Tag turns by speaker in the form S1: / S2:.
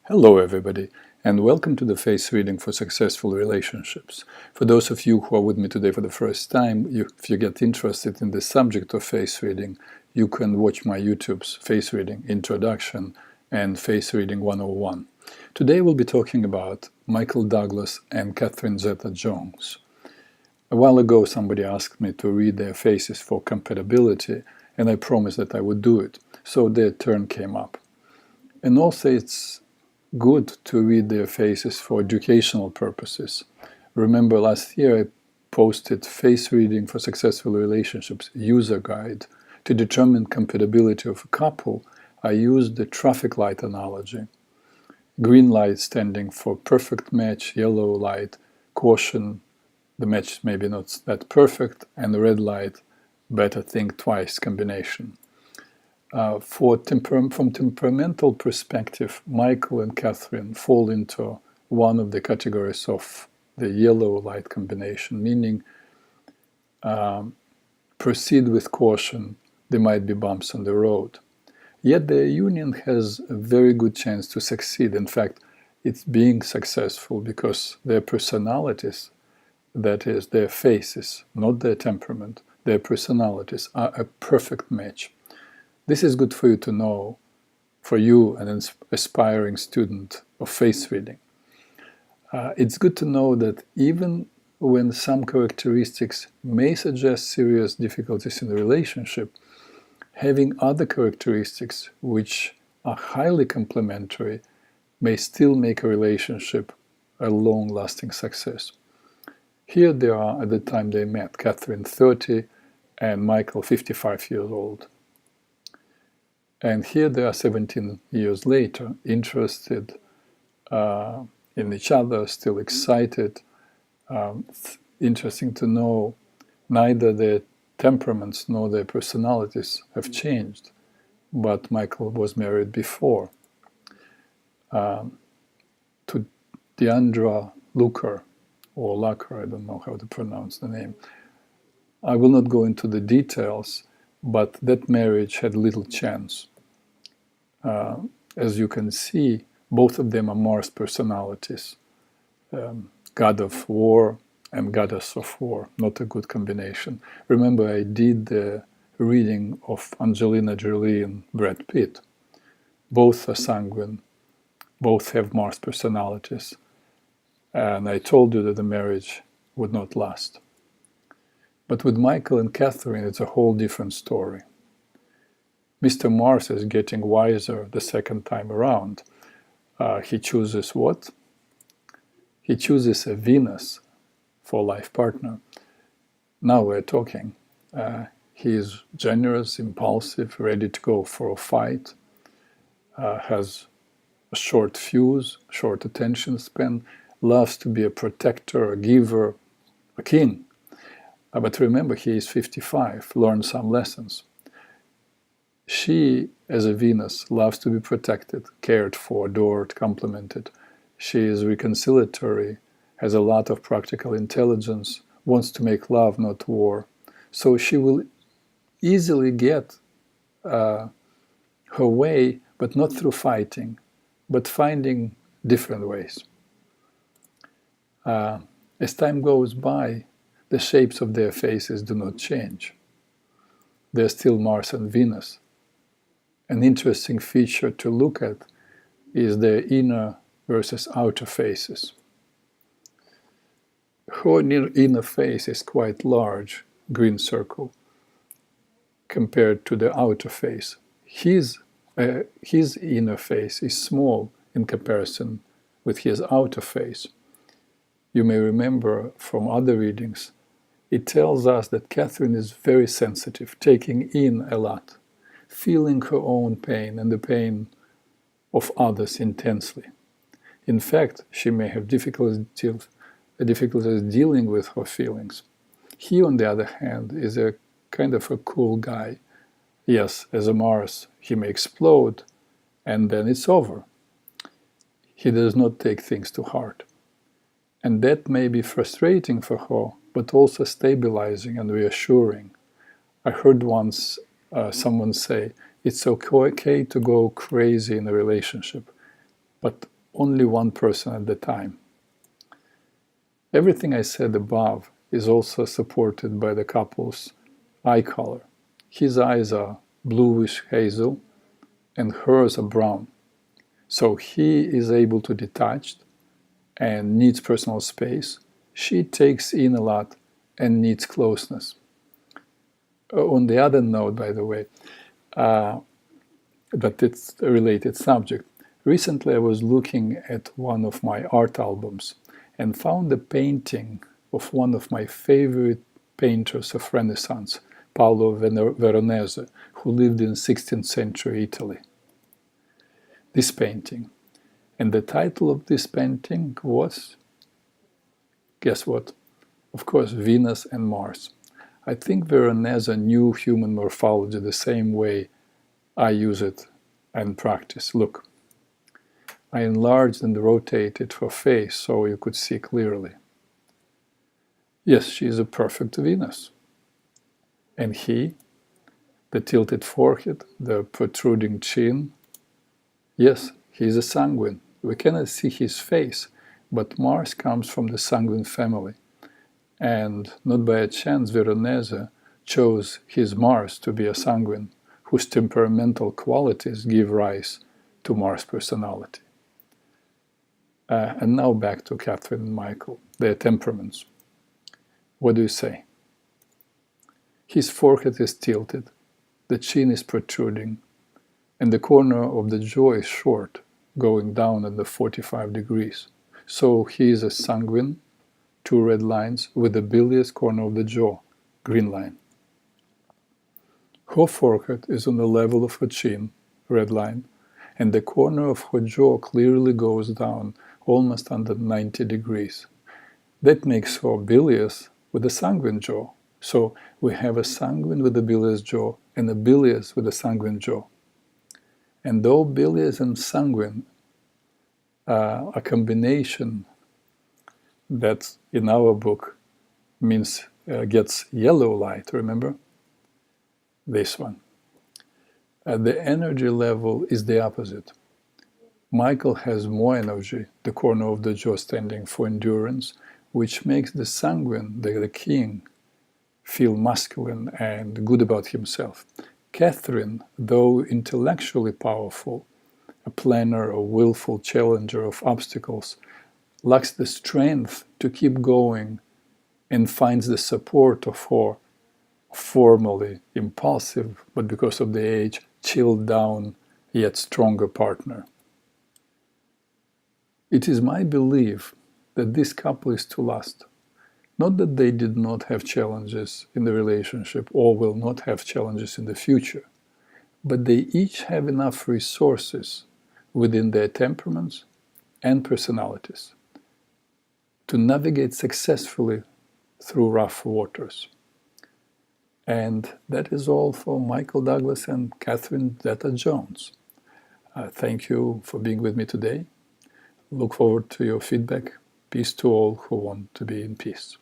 S1: Hello everybody, and welcome to the face reading for successful relationships. For those of you who are with me today for the first time, if you get interested in the subject of face reading, you can watch my YouTube's Face Reading Introduction and Face Reading 101. Today we'll be talking about Michael Douglas and Catherine Zeta-Jones. A while ago somebody asked me to read their faces for compatibility, and I promised that I would do it, so their turn came up. And also it's good to read their faces for educational purposes. Remember last year I posted Face Reading for Successful Relationships user guide. To determine compatibility of a couple, I used the traffic light analogy. Green light standing for perfect match, yellow light, caution, the match maybe not that perfect, and the red light, better think twice combination. From temperamental perspective, Michael and Catherine fall into one of the categories of the yellow light combination, meaning proceed with caution, there might be bumps on the road. Yet their union has a very good chance to succeed. In fact, it's being successful because their personalities, that is, their faces, not their temperament, their personalities are a perfect match. This is good for you to know, for you, an aspiring student of face reading. It's good to know that even when some characteristics may suggest serious difficulties in the relationship, having other characteristics which are highly complementary may still make a relationship a long-lasting success. Here they are at the time they met, Catherine 30 and Michael 55 years old. And here they are 17 years later, interested in each other, still excited. Interesting to know neither their temperaments nor their personalities have changed, but Michael was married before to Deandra Lucker, or Lucker, I don't know how to pronounce the name. I will not go into the details, but that marriage had little chance. As you can see, both of them are Mars personalities, god of war and goddess of war, not a good combination. Remember, I did the reading of Angelina Jolie and Brad Pitt. Both are sanguine, both have Mars personalities, and I told you that the marriage would not last. But with Michael and Catherine, it's a whole different story. Mr. Mars is getting wiser the second time around. He chooses what? He chooses a Venus for life partner. Now we're talking. He is generous, impulsive, ready to go for a fight, has a short fuse, short attention span, loves to be a protector, a giver, a king. But remember, he is 55, learned some lessons. She, as a Venus, loves to be protected, cared for, adored, complimented. She is reconciliatory, has a lot of practical intelligence, wants to make love, not war. So she will easily get her way, but not through fighting, but finding different ways. As time goes by, the shapes of their faces do not change. They're still Mars and Venus. An interesting feature to look at is their inner versus outer faces. Her inner face is quite large, green circle, compared to the outer face. His inner face is small in comparison with his outer face. You may remember from other readings, it tells us that Catherine is very sensitive, taking in a lot, feeling her own pain and the pain of others intensely. In fact, she may have difficulties dealing with her feelings. He, on the other hand, is a kind of a cool guy. Yes, as a Mars, he may explode, and then it's over. He does not take things to heart. And that may be frustrating for her, but also stabilizing and reassuring. I heard once someone say, it's okay to go crazy in a relationship, but only one person at the time. Everything I said above is also supported by the couple's eye color. His eyes are bluish hazel and hers are brown. So he is able to detach and needs personal space. She takes in a lot and needs closeness. On the other note, by the way, but it's a related subject. Recently I was looking at one of my art albums and found a painting of one of my favorite painters of Renaissance, Paolo Veronese, who lived in 16th century Italy. This painting. And the title of this painting was, guess what? Of course, Venus and Mars. I think Veronese knew human morphology the same way I use it and practice. Look, I enlarged and rotated her face so you could see clearly. Yes, she is a perfect Venus. And he, the tilted forehead, the protruding chin, yes, he is a sanguine. We cannot see his face, but Mars comes from the sanguine family. And not by a chance Veronese chose his Mars to be a sanguine, whose temperamental qualities give rise to Mars personality. And now back to Catherine and Michael, their temperaments. What do you say? His forehead is tilted, the chin is protruding, and the corner of the jaw is short, going down at the 45 degrees. So he is a sanguine, 2 red lines, with the bilious corner of the jaw, green line. Her forehead is on the level of her chin, red line, and the corner of her jaw clearly goes down, almost under 90 degrees. That makes her bilious with a sanguine jaw. So we have a sanguine with a bilious jaw and a bilious with a sanguine jaw. And though bilious and sanguine are a combination that in our book means gets yellow light, remember? This one. The energy level is the opposite. Michael has more energy, the corner of the jaw standing for endurance, which makes the sanguine, the king, feel masculine and good about himself. Catherine, though intellectually powerful, a planner, a willful challenger of obstacles, lacks the strength to keep going and finds the support of her formally impulsive, but because of the age, chilled down, yet stronger partner. It is my belief that this couple is to last. Not that they did not have challenges in the relationship or will not have challenges in the future, but they each have enough resources within their temperaments and personalities to navigate successfully through rough waters. And that is all for Michael Douglas and Catherine Zeta-Jones. Thank you for being with me today. Look forward to your feedback. Peace to all who want to be in peace.